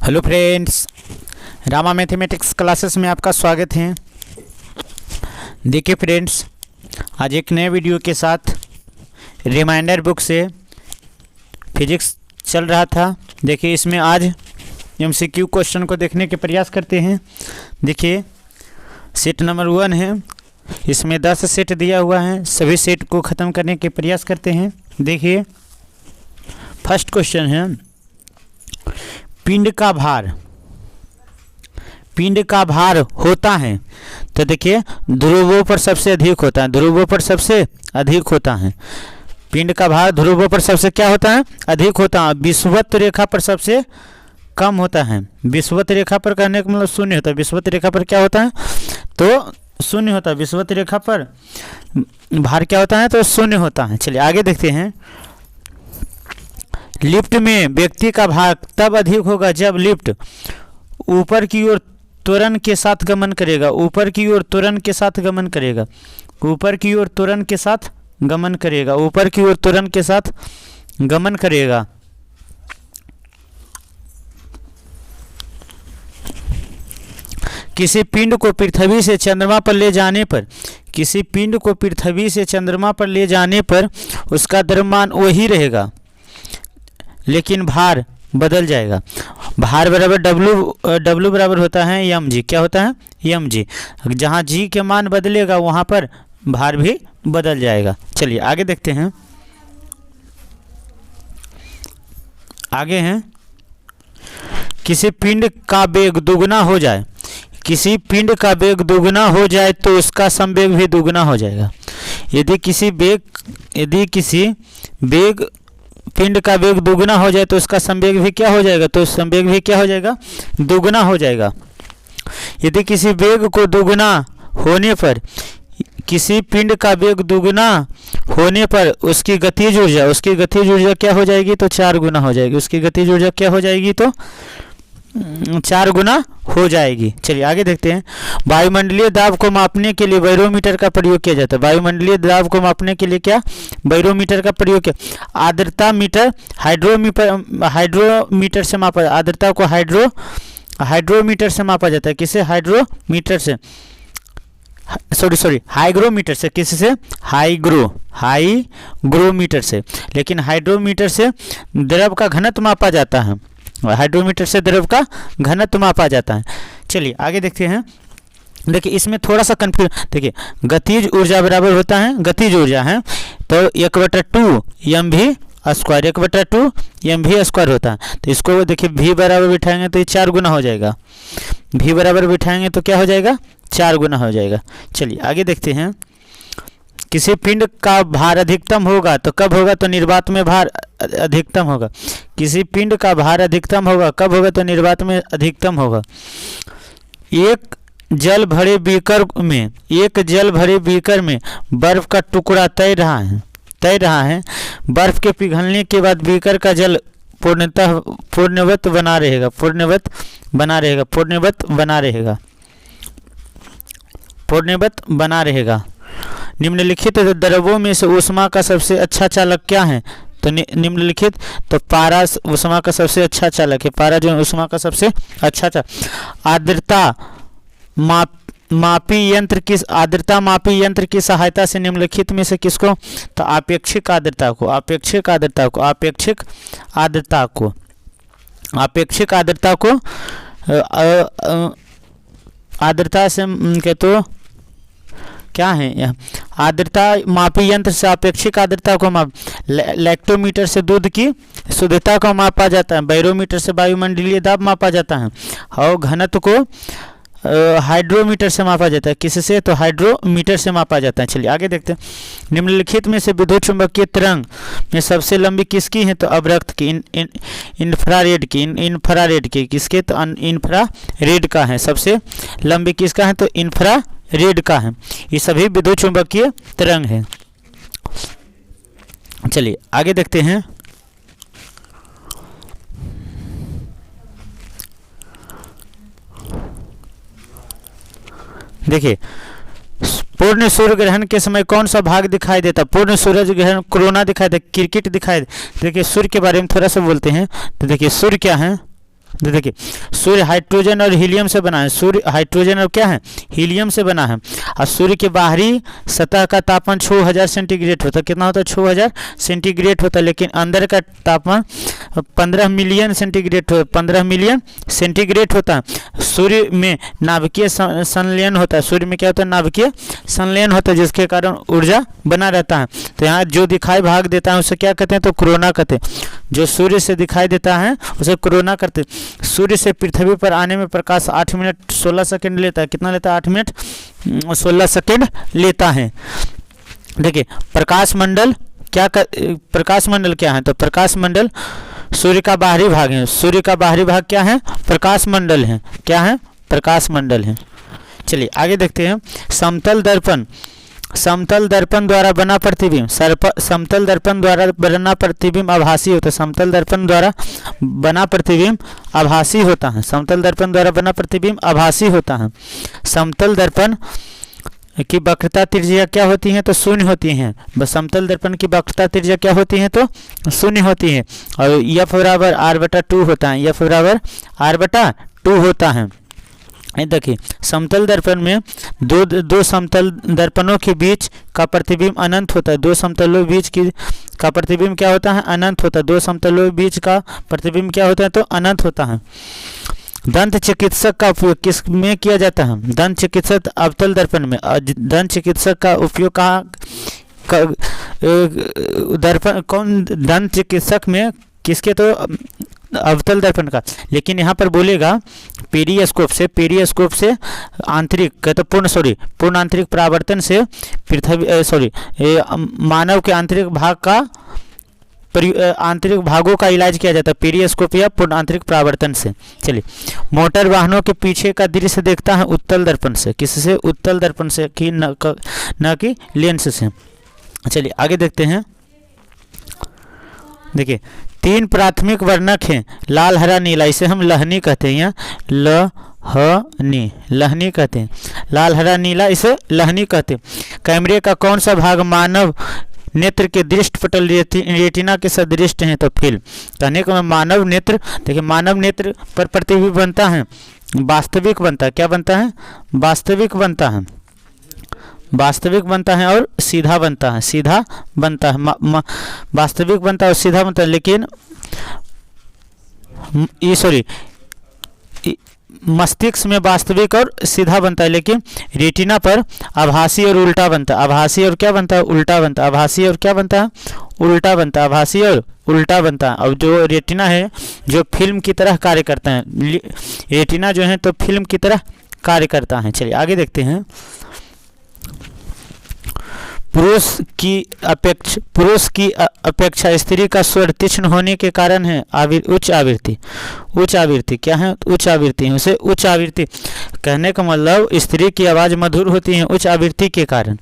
Hello friends, Rama mathematics classes में आपका स्वागत है। देखिए फ्रेंड्स, आज एक नए वीडियो के साथ रिमाइंडर बुक से फिजिक्स चल रहा था। देखिए इसमें आज एमसीक्यू क्वेश्चन को देखने के प्रयास करते हैं। देखिए सेट नंबर 1 है, इसमें 10 सेट दिया हुआ है। सभी सेट को ख़त्म करने के प्रयास करते हैं। देखिए फर्स्ट क्वेश्चन है, पिंड का भार होता है। तो देखिए ध्रुवों पर सबसे अधिक होता है, ध्रुवों पर सबसे अधिक होता है। पिंड का भार ध्रुवों पर सबसे क्या होता है? अधिक होता है। विषुवत रेखा पर सबसे कम होता है। विषुवत रेखा पर कहने का मतलब शून्य होता है। विषुवत रेखा पर क्या होता है? तो शून्य होता है। विषुवत रेखा पर भार क्या होता है? तो शून्य होता है। चलिए आगे देखते हैं। लिफ्ट में व्यक्ति का भार तब अधिक होगा जब लिफ्ट ऊपर की ओर त्वरण के साथ गमन करेगा। ऊपर की ओर त्वरण के साथ गमन करेगा। ऊपर की ओर त्वरण के साथ गमन करेगा। ऊपर की ओर त्वरण के साथ गमन करेगा। किसी पिंड को पृथ्वी से चंद्रमा पर ले जाने पर, किसी पिंड को पृथ्वी से चंद्रमा पर ले जाने पर उसका द्रव्यमान वही रहेगा, लेकिन भार बदल जाएगा। भार बराबर डब्ल्यू बराबर होता है एम जी। क्या होता है? M G. जहाँ जी के मान बदलेगा वहाँ पर भार भी बदल जाएगा। चलिए आगे देखते हैं। आगे हैं, किसी पिंड का वेग दुगना हो जाए, किसी पिंड का वेग दुगना हो जाए तो उसका संवेग भी दुगना हो जाएगा। यदि किसी वेग पिंड का वेग दुगना हो जाए तो उसका संवेग भी क्या हो जाएगा? तो संवेग भी क्या हो जाएगा? दुगना हो जाएगा। यदि किसी वेग को दुगना होने पर, किसी पिंड का वेग दुगना होने पर उसकी गतिज ऊर्जा क्या हो जाएगी? तो 4 गुना हो जाएगी। उसकी गतिज ऊर्जा क्या हो जाएगी? तो 4 गुना हो जाएगी। चलिए आगे देखते हैं। वायुमंडलीय दाब को मापने के लिए बैरोमीटर का प्रयोग किया जाता है। वायुमंडलीय दाब को मापने के लिए क्या? बैरोमीटर का प्रयोग किया। आर्द्रता मीटर हाइड्रोमीटर से मापा, आर्द्रता को हाइड्रोमीटर से मापा जाता है। किसे? हाइड्रोमीटर से, हाइग्रोमीटर से। किससे? हाइग्रोमीटर से। लेकिन हाइड्रोमीटर से द्रव का घनत्व मापा जाता है। हाइड्रोमीटर से द्रव का घनत्व मापा जाता है। चलिए आगे देखते हैं। देखिए इसमें थोड़ा सा कंफ्यूज। देखिए गतिज ऊर्जा बराबर होता है, गतिज ऊर्जा है तो 1/2 mv स्क्वायर, 1/2 mv स्क्वायर होता है। तो इसको देखिए v बराबर बिठाएंगे तो ये 4 गुना हो जाएगा। v बराबर बिठाएंगे तो क्या हो जाएगा? 4 गुना हो जाएगा। चलिए आगे देखते हैं। किसी पिंड का भार अधिकतम होगा तो कब होगा? तो निर्वात में भार अधिकतम होगा। किसी पिंड का भार अधिकतम होगा कब होगा? तो निर्वात में अधिकतम होगा। एक जल भरे बीकर में बर्फ का टुकड़ा तैर रहा है। बर्फ के पिघलने के बाद बीकर का जल पूर्णवत बना रहेगा। निम्नलिखित द्रवों में से ऊष्मा का सबसे अच्छा चालक क्या है? तो निम्नलिखित, तो पारा ऊष्मा का सबसे अच्छा चालक है। पारा जो है ऊष्मा का सबसे अच्छा चालक। आर्द्रता मापी यंत्र की सहायता से निम्नलिखित में से किसको? तो आपेक्षिक आर्द्रता को आर्द्रता से के तो क्या है यह? आर्द्रता मापी यंत्र से आपेक्षिक आर्द्रता को लैक्टोमीटर से दूध की शुद्धता को मापा जाता है। बैरोमीटर से वायुमंडलीय दाब मापा जाता है और घनत्व को हाइड्रोमीटर से मापा जाता है। किससे? तो हाइड्रोमीटर से मापा जाता है। चलिए आगे देखते हैं। निम्नलिखित में से विद्युत चुंबकीय तरंग में सबसे लंबी किसकी है? तो अवरक्त की, इंफ्रारेड की। किसके? तो इंफ्रारेड का है। सबसे लंबी किसका है? तो इंफ्रारेड का है। ये सभी विद्युत चुंबकीय तरंग है। चलिए आगे देखते हैं। देखिए पूर्ण सूर्य ग्रहण के समय कौन सा भाग दिखाई देता? पूर्ण सूर्य ग्रहण कोरोना दिखाई देता, क्रिकेट दिखाई देता। देखिए सूर्य के बारे में थोड़ा सा बोलते हैं। तो देखिए सूर्य क्या है? देखिए सूर्य हाइड्रोजन और हीलियम से बना है। सूर्य हाइड्रोजन और क्या है, हीलियम से बना है। और सूर्य के बाहरी सतह का तापमान 6000 सेंटीग्रेड होता है। कितना होता है, 6000 सेंटीग्रेड होता है। लेकिन अंदर का तापमान 15 मिलियन सेंटीग्रेड 15 मिलियन सेंटीग्रेड होता है। सूर्य में नाभिकीय संलयन होता है। सूर्य में क्या होता है, नाभिकीय संलयन होता है, जिसके कारण ऊर्जा बना रहता है। तो यहाँ जो दिखाई भाग देता है उसे क्या कहते हैं, तो कोरोना कहते हैं। जो सूर्य से दिखाई देता है उसे कोरोना कहते हैं। सूर्य से पृथ्वी पर आने में प्रकाश 8 मिनट 16 सेकंड लेता है। कितना लेता है, 8 मिनट 16 सेकंड लेता है। देखिए प्रकाश मंडल प्रकाश मंडल क्या है, तो प्रकाश मंडल सूर्य का बाहरी भाग है। सूर्य का बाहरी भाग क्या है, प्रकाश मंडल है। क्या है, प्रकाश मंडल है। चलिए आगे देखते हैं। समतल दर्पण द्वारा बना प्रतिबिंब समतल दर्पण द्वारा बना प्रतिबिंब आभासी होता है। समतल दर्पण द्वारा बना प्रतिबिंब आभासी होता है। समतल दर्पण द्वारा बना प्रतिबिंब आभासी होता है। समतल दर्पण की वक्रता त्रिज्या क्या होती है, तो शून्य होती हैं। बस समतल दर्पण की वक्रता त्रिज्या क्या होती है, तो शून्य होती है। और F बराबर R/2 होता है। F बराबर R/2 होता है। देखिए समतल दर्पण में दो समतल दर्पणों के बीच का प्रतिबिंब अनंत होता है। दो समतलों के बीच का प्रतिबिंब क्या होता है, अनंत होता है। दो समतलों के बीच का प्रतिबिंब क्या होता है, तो अनंत होता है। दंत चिकित्सक का उपयोग किस में किया जाता है, दंत चिकित्सक अवतल दर्पण में। दंत चिकित्सक का उपयोग कहाँ दर्पण कौन दंत चिकित्सक में किसके, तो अवतल दर्पण का। लेकिन यहाँ पर बोलेगा पेरिस्कोप से आंतरिक तो पूर्ण आंतरिक परावर्तन से पृथ्वी मानव के आंतरिक भागों का इलाज किया जाता है पेरिस्कोप या पूर्ण आंतरिक परावर्तन से। चलिए मोटर वाहनों के पीछे का दृश्य देखता है उत्तल दर्पण से। किससे, उत्तल दर्पण से कि न कि लेंस से। चलिए आगे देखते हैं। देखिए 3 प्राथमिक वर्णक हैं, लाल हरा नीला। इसे हम लहनी कहते हैं। लहनी कहते हैं। लाल हरा नीला इसे लहनी कहते हैं। कैमरे का कौन सा भाग मानव नेत्र के दृष्ट पटल रेटिना के सदृश है, तो फिल्म। कहने को मानव नेत्र, देखिए मानव नेत्र पर प्रतिबिंब बनता है, वास्तविक बनता है। क्या बनता है, वास्तविक बनता है। वास्तविक बनता है और सीधा बनता है। सीधा बनता है, वास्तविक बनता है और सीधा बनता है। लेकिन मस्तिष्क में वास्तविक और सीधा बनता है, लेकिन रेटिना पर आभासी और उल्टा बनता है। आभासी और क्या बनता है, उल्टा बनता है। आभासी और क्या बनता है, उल्टा बनता है। आभासी और उल्टा बनता है। और जो रेटिना है जो फिल्म की तरह कार्य करता है। रेटिना जो है तो फिल्म की तरह कार्य करता है। चलिए आगे देखते हैं। पुरुष की अपेक्षा स्त्री का स्वर तीक्ष्ण होने के कारण है उच्च आवृत्ति। क्या है, उच्च आवृत्ति। उसे उच्च आवृत्ति कहने का मतलब स्त्री की आवाज़ मधुर होती है उच्च आवृत्ति के कारण।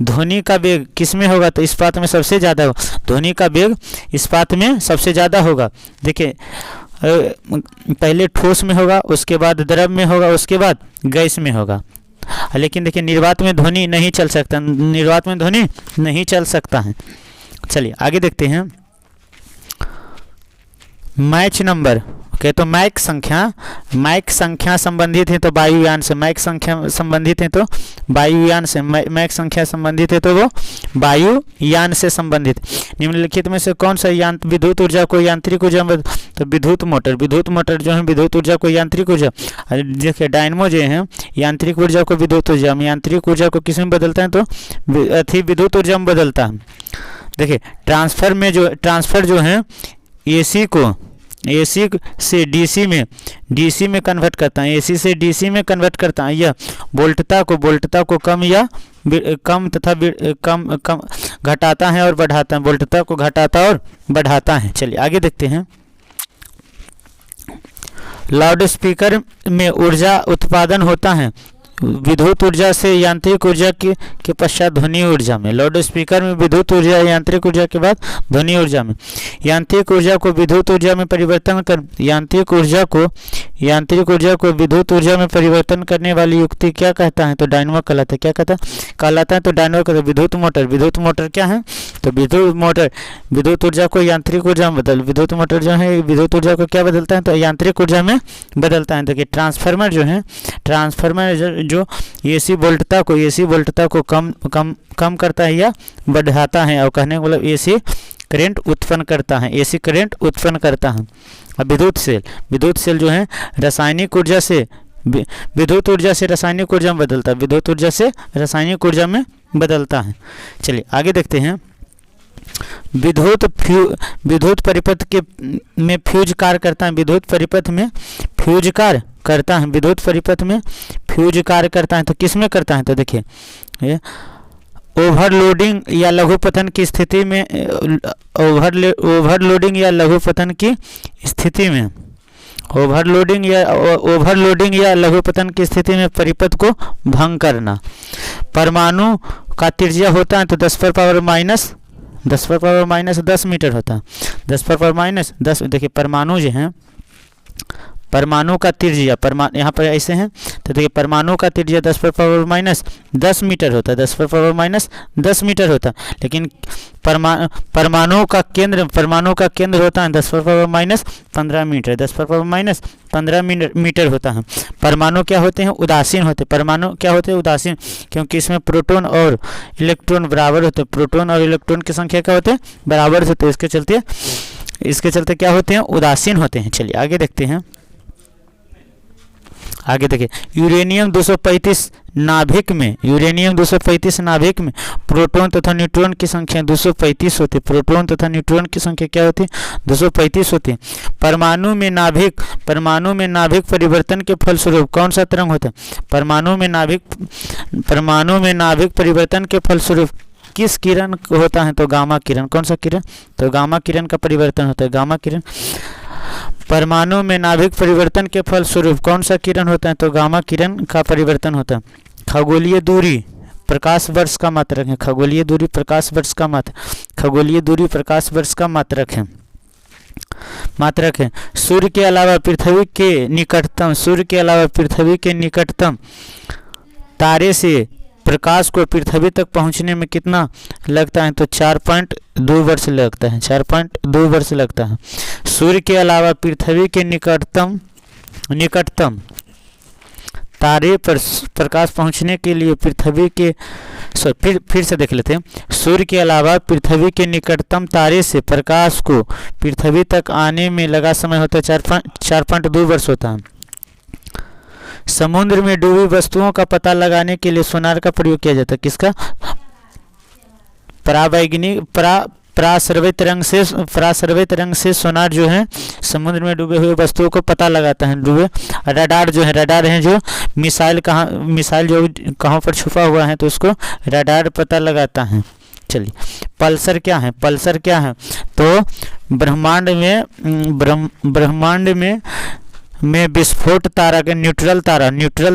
ध्वनि का वेग किस में होगा, तो इस्पात में सबसे ज़्यादा होगा। ध्वनि का वेग इस्पात में सबसे ज़्यादा होगा। देखिए पहले ठोस में होगा, उसके बाद द्रव में होगा, उसके बाद गैस में होगा। लेकिन देखिए निर्वात में ध्वनि नहीं चल सकता, निर्वात में ध्वनि नहीं चल सकता है। चलिए आगे देखते हैं। मैच नंबर ओके, तो मैक संख्या संबंधित है तो वायुयान से। मैक संख्या संबंधित है तो वायुयान से। मैक संख्या संबंधित है तो वो वायुयान से संबंधित। निम्नलिखित में से कौन सा विद्युत ऊर्जा को यांत्रिक ऊर्जा में, तो विद्युत मोटर जो है विद्युत ऊर्जा को यांत्रिक ऊर्जा। देखिए डायनमो जो है यांत्रिक ऊर्जा को विद्युत ऊर्जा में, यांत्रिक ऊर्जा को किस में बदलता है, तो विद्युत ऊर्जा में बदलता है। देखिए ट्रांसफर जो है एसी से डीसी में कन्वर्ट करता है। एसी से डीसी में कन्वर्ट करता है। यह वोल्टता को कम घटाता है और बढ़ाता है। वोल्टता को घटाता और बढ़ाता है। चलिए आगे देखते हैं। लाउड स्पीकर में ऊर्जा उत्पादन होता है विद्युत ऊर्जा से यांत्रिक ऊर्जा के पश्चात ध्वनि ऊर्जा में। लाउड स्पीकर में विद्युत ऊर्जा यांत्रिक ऊर्जा के बाद ध्वनि ऊर्जा में। यांत्रिक ऊर्जा को विद्युत ऊर्जा में परिवर्तन कर यांत्रिक ऊर्जा को यांत्रिक ऊर्जा को विद्युत ऊर्जा में परिवर्तन करने वाली युक्ति क्या कहता है? तो डायनमो कहलाता है। क्या कहलाता है? तो डायनमो कहता है। विद्युत मोटर क्या है? तो विद्युत ऊर्जा को यांत्रिक ऊर्जा में विद्युत मोटर जो है विद्युत ऊर्जा को क्या बदलता है? तो यांत्रिक ऊर्जा में बदलता है। देखिए ट्रांसफार्मर जो है, ट्रांसफार्मर जो एसी वोल्टता को कम करता है या बढ़ाता है, और कहने का मतलब एसी करंट उत्पन्न करता है, एसी करंट उत्पन्न करता है। अब विद्युत सेल जो है रासायनिक ऊर्जा से विद्युत ऊर्जा से रासायनिक ऊर्जा में बदलता है, विद्युत ऊर्जा से रासायनिक ऊर्जा में बदलता है। चलिए आगे देखते हैं। विद्युत परिपथ के में फ्यूज कार्य करता है, विद्युत परिपथ में फ्यूज कार्य करता है, विद्युत परिपथ में फ्यूज कार्य करता है। तो किस में करता है? तो देखिए ये ओवरलोडिंग या लघुपतन की स्थिति में ओवरलोडिंग या लघुपतन की स्थिति में ओवरलोडिंग या लघुपतन की स्थिति में परिपथ को भंग करना। परमाणु का त्रिज्या होता है तो 10⁻⁻10 मीटर होता है। 10⁻⁻10 देखिए परमाणु जो हैं, परमाणु का त्रिज्या यहाँ पर ऐसे हैं, तो देखिए परमाणु का त्रिज्या 10⁻⁻10 मीटर होता है, 10⁻⁻10 मीटर होता है। लेकिन परमाणु का केंद्र होता है 10⁻⁻15 मीटर, 10⁻⁻15 मीटर होता है। परमाणु क्या होते हैं? उदासीन होते हैं। परमाणु क्या होते हैं? उदासीन, क्योंकि इसमें प्रोटॉन और इलेक्ट्रॉन बराबर होते हैं। प्रोटॉन और इलेक्ट्रॉन की संख्या क्या होते हैं? बराबर होते हैं। इसके चलते क्या होते हैं? उदासीन होते हैं। चलिए आगे देखते हैं। आगे देखिए यूरेनियम 235 नाभिक में प्रोटॉन तथा न्यूट्रॉन की संख्या 235 होती है। प्रोटॉन तथा न्यूट्रॉन की संख्या क्या होती है? 235 होती है। परमाणु में नाभिक परिवर्तन के फलस्वरूप कौन सा तरंग होता है? परमाणु में नाभिक परिवर्तन के फलस्वरूप किस किरण होता है? तो गामा किरण। कौन सा किरण? तो गामा किरण का परिवर्तन होता है। गामा किरण परमाणु में नाभिक परिवर्तन के फलस्वरूप कौन सा किरण होता है? तो गामा किरण का परिवर्तन होता है। खगोलीय दूरी प्रकाश वर्ष का मात्रक है। खगोलीय दूरी प्रकाश वर्ष का मात्रक है। सूर्य के अलावा पृथ्वी के निकटतम तारे से प्रकाश को पृथ्वी तक पहुंचने में कितना लगता है? तो 4.2 वर्ष लगता है। 4.2 वर्ष लगता है। सूर्य के अलावा पृथ्वी के निकटतम तारे पर प्रकाश पहुंचने के लिए पृथ्वी के फिर से देख लेते हैं। सूर्य के अलावा पृथ्वी के निकटतम तारे से प्रकाश को पृथ्वी तक आने में लगा समय होता है 4.2 वर्ष होता है। समुद्र में डूबी वस्तुओं का पता लगाने के लिए सोनार का प्रयोग किया जाता है। किसका? पराश्रव्य तरंग से सोनार जो है समुद्र में डूबे हुए वस्तुओं को पता लगाता है। रडार है जो मिसाइल जो कहाँ पर छुपा हुआ है तो उसको रडार पता लगाता है। चलिए पल्सर क्या है? तो ब्रह्मांड में विस्फोट तारा के न्यूट्रल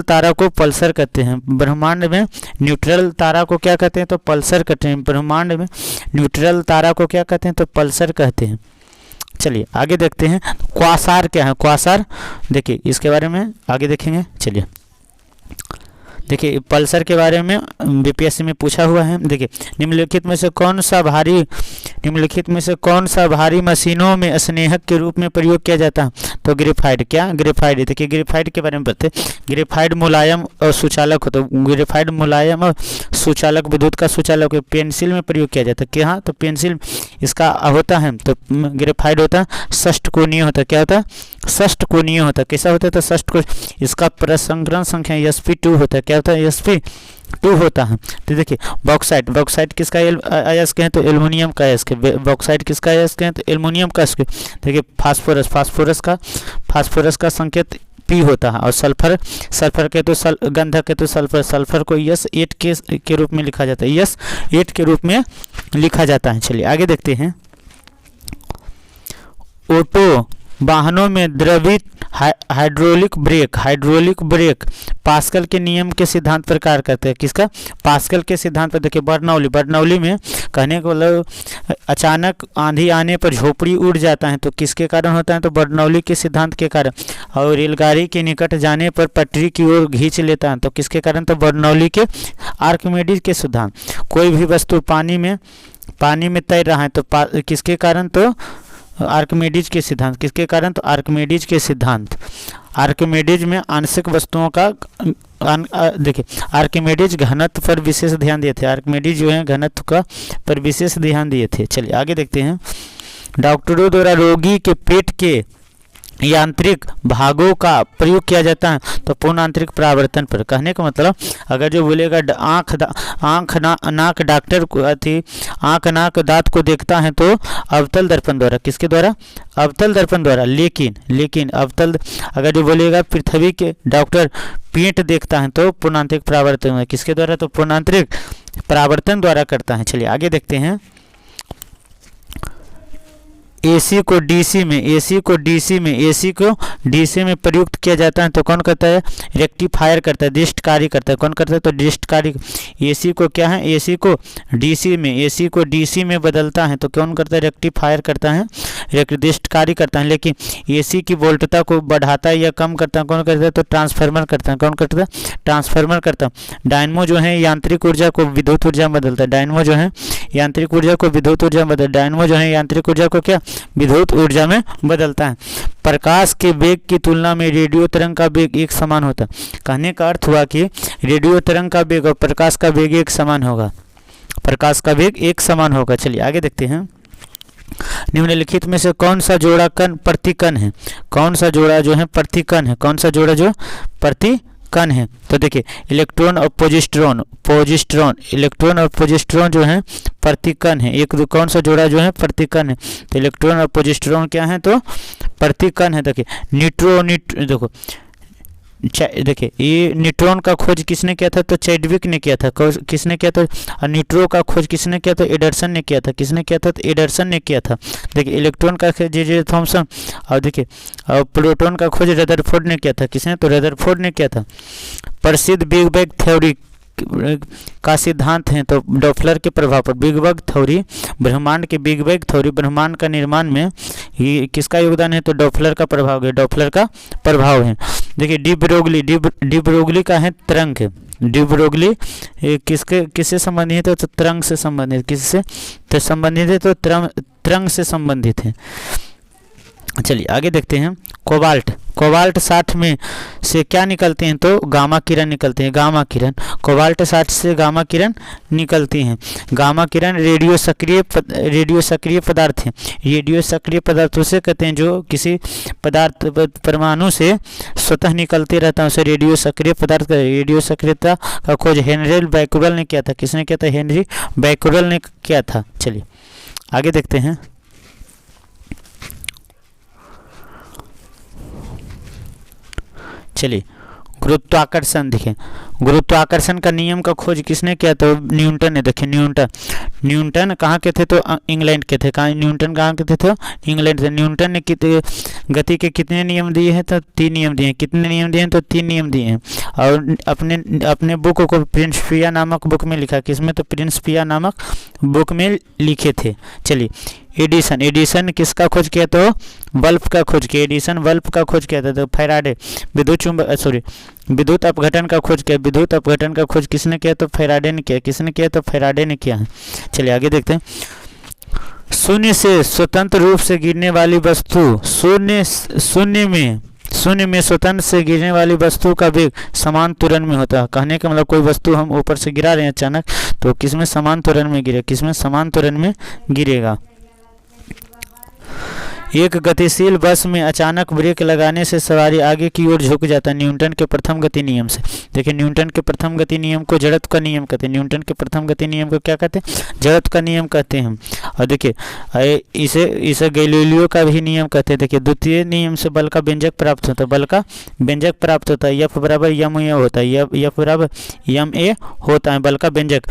तारा को पल्सर कहते हैं। ब्रह्मांड में न्यूट्रल तारा को क्या कहते हैं? तो पल्सर कहते हैं। ब्रह्मांड में न्यूट्रल तारा को क्या कहते हैं? तो पल्सर कहते हैं। चलिए आगे देखते हैं। क्वासार क्या है? क्वासार देखिए इसके बारे में आगे देखेंगे। चलिए देखिए पल्सर के बारे में बीपीएससी में पूछा हुआ है। देखिए निम्नलिखित में से कौन सा भारी मशीनों में स्नेहक के रूप में प्रयोग किया जाता है? तो ग्रेफाइट। देखिए ग्रेफाइट के बारे में बताते। ग्रेफाइट मुलायम और सुचालक होता है। ग्रेफाइट मुलायम और सुचालक, विद्युत का सुचालक पेंसिल में प्रयोग किया जाता है। क्या? तो पेंसिल इसका होता है। तो ग्रेफाइट होता है षष्ठकोणीय होता है। क्या होता है? षष्ठकोणीय होता है। कैसा होता है? तो षष्ठकोण। इसका प्रसंस्करण संख्या sp2 होता है। क्या होता है? sp2 होता है। तो देखिए बॉक्साइट किसका अयस्क है? तो एल्युमिनियम का अयस्क है। बॉक्साइट किसका अयस्क है? तो एल्युमिनियम का अयस्क। देखिए फास्फोरस का संकेत P होता है। और सल्फर के तो गंधक के तो सल्फर को S8 के रूप में लिखा जाता है। S8 के रूप में लिखा जाता है। चलिए आगे देखते हैं। ऑटो वाहनों में द्रवित हाइड्रोलिक ब्रेक पास्कल के नियम के सिद्धांत पर कार्य करते हैं। किसका? पास्कल के सिद्धांत पर। देखिए बर्नौली में कहने को मतलब अचानक आंधी आने पर झोपड़ी उड़ जाता है तो किसके कारण होता है? तो बर्नौली के सिद्धांत के कारण। और रेलगाड़ी के निकट जाने पर पटरी की ओर खींच लेता है तो किसके कारण? तो बर्नौली के आर्किमिडीज के सिद्धांत। कोई भी वस्तु पानी में तैर रहा है तो किसके कारण? तो आर्किमिडीज के सिद्धांत। किसके कारण? तो आर्किमिडीज के सिद्धांत। आर्किमिडीज में आंशिक वस्तुओं का देखिए आर्किमिडीज घनत्व पर विशेष ध्यान दिए थे। आर्किमिडीज जो है घनत्व का पर विशेष ध्यान दिए थे। चलिए आगे देखते हैं। डॉक्टरों द्वारा रोगी के पेट के यांत्रिक भागों का प्रयोग किया जाता है तो पूर्ण आंतरिक परावर्तन पर। कहने का मतलब अगर जो बोलेगा आँख नाक डॉक्टर को आँख नाक दांत को देखता है तो अवतल दर्पण द्वारा। किसके द्वारा? अवतल दर्पण द्वारा। लेकिन अवतल अगर जो बोलेगा पृथ्वी के डॉक्टर पेट देखता है तो पूर्ण आंतरिक परावर्तन। किसके द्वारा? तो पूर्ण आंतरिक परावर्तन द्वारा करता है। चलिए आगे देखते हैं। एसी को डीसी में प्रयुक्त किया जाता है तो कौन करता है? रेक्टिफायर करता है, दृष्टकारी करता है। कौन करता है? तो दृष्टकारी। एसी को क्या है? एसी को डीसी में बदलता है तो कौन करता है? रेक्टिफायर करता है, दृष्टकारी करता है। लेकिन एसी की वोल्टता को बढ़ाता है या कम करता है कौन करता है? तो ट्रांसफार्मर करता है। कौन करता है? ट्रांसफार्मर करता है। डायनमो जो है यांत्रिक ऊर्जा को विद्युत ऊर्जा में बदलता है। डायनमो जो है यांत्रिक ऊर्जा को विद्युत ऊर्जा में डायनमो जो है यांत्रिक ऊर्जा को क्या? विद्युत ऊर्जा में बदलता है। प्रकाश के वेग की तुलना में रेडियो तरंग का वेग एक समान होता है। कहने का अर्थ हुआ कि रेडियो तरंग का वेग और प्रकाश का वेग एक समान होगा। प्रकाश का वेग एक समान होगा। चलिए आगे देखते हैं। निम्नलिखित में से कौन सा जोड़ा कण प्रतिकण है? कौन सा जोड़ा जो है प्रतिकण है? कौन सा जोड़ा जो प्रतिकण है? तो देखिए इलेक्ट्रॉन और पोजिस्ट्रॉन इलेक्ट्रॉन और पोजिस्ट्रॉन जो है प्रतिकण है। एक दो कौन सा जोड़ा जो है प्रतिकण है? तो इलेक्ट्रॉन और पोजिस्ट्रॉन क्या है? तो प्रतिकण है। देखिए देखिए ये न्यूट्रॉन का खोज किसने किया था? तो चैडविक ने किया था। किसने किया था? और न्यूट्रो का खोज किसने किया था? एडरसन ने किया था। किसने किया था? तो एडरसन ने किया था। देखिए इलेक्ट्रॉन का खोज जे थॉमसन और देखिए और प्रोटॉन का खोज रदरफोर्ड ने किया था। किसने? तो रदरफोर्ड ने किया था। प्रसिद्ध बिग बैंग थ्योरी का सिद्धांत है तो डॉप्लर के प्रभाव पर। बिग बैंग थ्योरी ब्रह्मांड के बिग बैंग थ्योरी ब्रह्मांड का निर्माण में ये किसका योगदान है? तो डॉप्लर का प्रभाव है। डॉप्लर का प्रभाव है। देखिए डी ब्रोगली का है तरंग है। डी ब्रोगली किससे संबंधित है? तो तरंग से संबंधित। किससे तो संबंधित है? तो तरंग से संबंधित है। चलिए आगे देखते हैं। कोबाल्ट 60 में से क्या निकलते हैं? तो गामा किरण निकलते हैं। गामा किरण कोबाल्ट 60 से गामा किरण निकलती हैं। गामा किरण रेडियो सक्रिय पदार्थ हैं। रेडियो सक्रिय पदार्थ उसे कहते हैं जो किसी पदार्थ परमाणु से स्वतः निकलते रहता है उसे रेडियो सक्रिय पदार्थ का। रेडियो सक्रियता का खोज हेनरी बैक्यूरेल ने किया था। किसने किया था? हेनरी बैक्यूरेल ने किया था। चलिए आगे देखते हैं। चलिए गुरुत्वाकर्षण देखें। गुरुत्वाकर्षण का नियम का खोज किसने किया? तो न्यूटन ने। देखिए न्यूटन कहाँ के थे? तो इंग्लैंड के थे। न्यूटन कहाँ के थे? तो इंग्लैंड से। न्यूटन ने गति के कितने नियम दिए हैं? तो 3 नियम दिए हैं। कितने नियम दिए हैं? तो 3 नियम दिए हैं। और अपने बुक को प्रिंसिपिया नामक बुक में लिखा। किसमें? तो प्रिंसिपिया नामक बुक में लिखे थे। चलिए एडिसन किसका खोज किया? तो बल्ब का खोज किया। एडिसन बल्ब का खोज किया था। तो फैराडे विद्युत अपघटन का खोज किया। विद्युत अपघटन का खोज किसने किया? तो फैराडे ने किया। किसने किया? तो फैराडे ने किया है। चलिए आगे देखते हैं। शून्य से स्वतंत्र रूप से गिरने वाली वस्तु शून्य में स्वतंत्र से गिरने वाली वस्तु का वेग समान त्वरण में होता है। कहने का मतलब कोई वस्तु हम ऊपर से गिरा रहे हैं अचानक तो किसमें? समान त्वरण में गिरे। किसमें? समान त्वरण में गिरेगा। एक गतिशील बस में अचानक ब्रेक लगाने से सवारी आगे की ओर झुक जाता है न्यूटन के प्रथम गति नियम से। देखिए न्यूटन के प्रथम गति नियम को जड़त्व का नियम कहते हैं। न्यूटन के प्रथम गति नियम को क्या कहते हैं? जड़त्व का नियम कहते हैं। और देखिए इसे गैलीलियो का भी नियम कहते हैं। देखिए द्वितीय नियम से बल का व्यंजक प्राप्त होता है। बल का व्यंजक प्राप्त होता है। F बराबर यम ए होता है। F बराबर यम ए होता है। बल का व्यंजक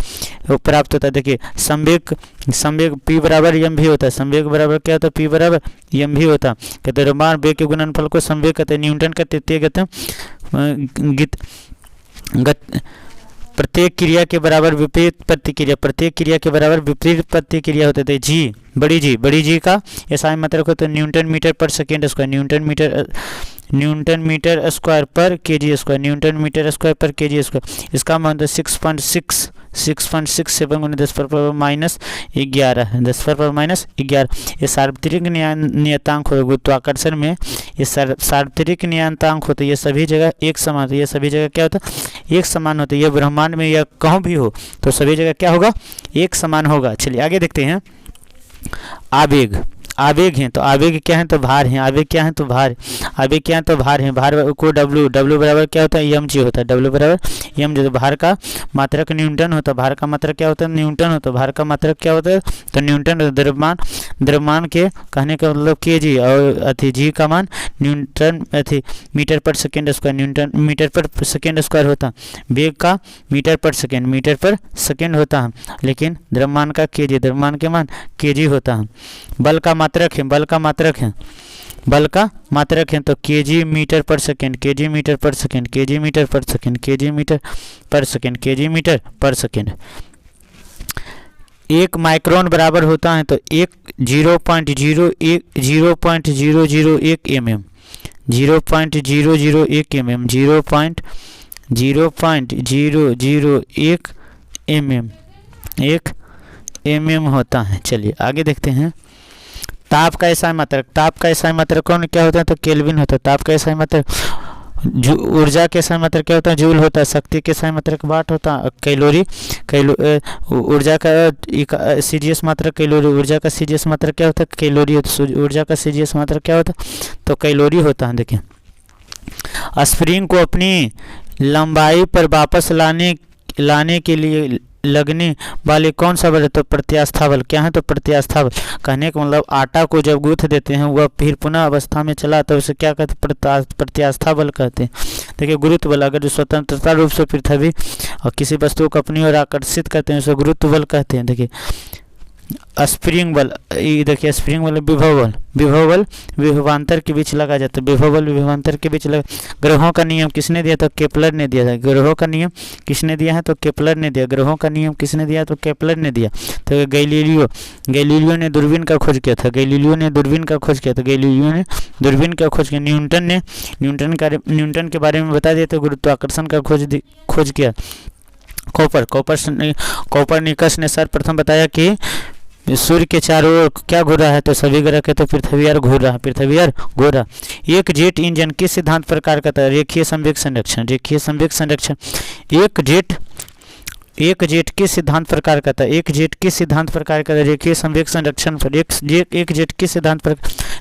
प्राप्त होता है। देखिए संवेग P बराबर यम भी होता है। संवेग बराबर क्या होता है? P बराबर एम भी होता। कि द्रव्यमान वेग के गुणनफल को संवेग कहते हैं, न्यूटन का तृतीय कहते हैं। प्रत्येक क्रिया के बराबर विपरीत प्रतिक्रिया, प्रत्येक क्रिया के बराबर विपरीत प्रतिक्रिया होते थे। जी बड़ी जी का ऐसा मात्रक होता है न्यूटन मीटर पर second square, newton metre square पर kg square, newton metre square पर केजी स्क्वायर। इसका मतलब 6.67 10 पर पावर माइनस 11, 10 पर पावर माइनस 11। ये सार्वत्रिक नियतांक हो गुरुत्वाकर्षण में, ये सार्वत्रिक नियतांक होते, ये सभी जगह एक समान होते, ये सभी जगह क्या होता है एक समान होते। ये ब्रह्मांड में या कहीं भी हो तो सभी जगह क्या होगा एक समान होगा। चलिए आगे देखते हैं। आवेग हैं तो आवेग क्या है तो भार हैं, आवेग क्या है तो भार, आवेग क्या है तो भार हैं। भार को W बराबर क्या होता है mg होता है, W बराबर mg। तो भार का मात्रक न्यूटन होता है, भार का मात्रक क्या होता है न्यूटन होता है, भार का मात्रक क्या होता है तो न्यूटन। द्रव्यमान के कहने का मतलब kg और अथी g का मान न्यूटन अथी मीटर पर सेकेंड स्क्वायर, न्यूटन मीटर पर सेकेंड स्क्वायर होता है। वेग का मीटर पर सेकेंड होता है, लेकिन द्रव्यमान का kg, द्रव्यमान के मान kg होता है। बल का मात्रक है तो केजी मीटर पर सेकेंड, केजी मीटर पर सेकेंड। एक माइक्रोन बराबर होता है तो 0.001 mm, 0.001 mm होता है। चलिए आगे देखते हैं। ताप का ऐसा मात्रक कौन क्या होता है तो केल्विन होता है। ताप का ऐसा मात्रक, ऊर्जा के ऐसा मात्रक क्या होता है जूल होता है। शक्ति के ऐसा मात्रक वाट होता है। ऊर्जा का सीजीएस मात्रक कैलोरी, ऊर्जा का सीजीएस मात्रक क्या होता है कैलोरी होता है। ऊर्जा का सीजीएस मात्रक क्या होता है तो कैलोरी होता है। देखिए स्प्रिंग को अपनी लंबाई पर वापस लाने के लिए लगने वाले कौन सा बल है तो प्रत्यास्था बल। क्या है तो प्रत्यास्था बल। कहने का मतलब आटा को जब गूंथ देते हैं वह फिर पुनः अवस्था में चला तो उसे क्या कहते हैं प्रत्यास्था बल कहते हैं। देखिए गुरुत्व बल, अगर जो स्वतंत्रता रूप से पृथ्वी और किसी वस्तु को अपनी ओर आकर्षित करते हैं उसे गुरुत्व बल कहते हैं। देखिए स्प्रिंग बल, देखिए स्प्रिंग बल विभव बल विभवांतर के बीच लगा जाता है, विभव बल विभवांतर के बीच लगा। ग्रहों का नियम किसने दिया तो केपलर ने दिया था। ग्रहों का नियम किसने दिया है तो केपलर ने दिया। ग्रहों का नियम किसने दिया तो केपलर ने दिया। तो गैलीलियो ने दूरबीन का खोज किया था। गैलीलियो ने दूरबीन का खोज किया। न्यूटन के बारे में बता दिया तो गुरुत्वाकर्षण का खोज किया। कोपरनिकस ने सर्वप्रथम बताया कि सूर्य के चारों ओर क्या घूर रहा है तो सभी ग्रह के तो पृथ्वी यार घूर रहा। एक जेट इंजन किस सिद्धांत पर कार्य करता है रेखीय संवेग संरक्षण। एक जेट किस सिद्धांत पर कार्य करता है रेखीय संवेग संरक्षण पर। एक जेट किस सिद्धांत पर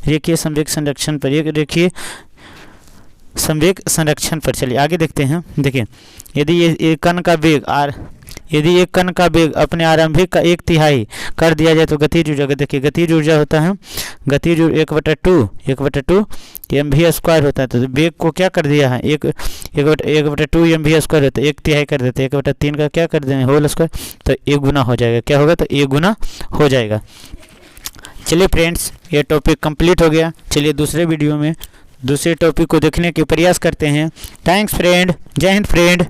रेखीय संवेग संरक्षण पर, एक रेखीय संवेग संरक्षण पर। चलिए आगे देखते हैं। देखिए यदि एक कण का वेग अपने आरंभिक का 1/3 कर दिया जाए तो गतिज ऊर्जा, देखिए गतिज ऊर्जा होता है 1/2 mv स्क्वायर होता है। तो वेग को क्या कर दिया है 1/2 mv स्क्वायर होता है, 1/3 कर देते हैं, 1/3 का क्या कर देंगे होल स्क्वायर तो 1 गुना हो जाएगा। क्या होगा तो 1 गुना हो जाएगा। चलिए फ्रेंड्स ये टॉपिक कंप्लीट हो गया। चलिए दूसरे वीडियो में दूसरे टॉपिक को देखने के प्रयास करते हैं। थैंक्स फ्रेंड, जय हिंद फ्रेंड।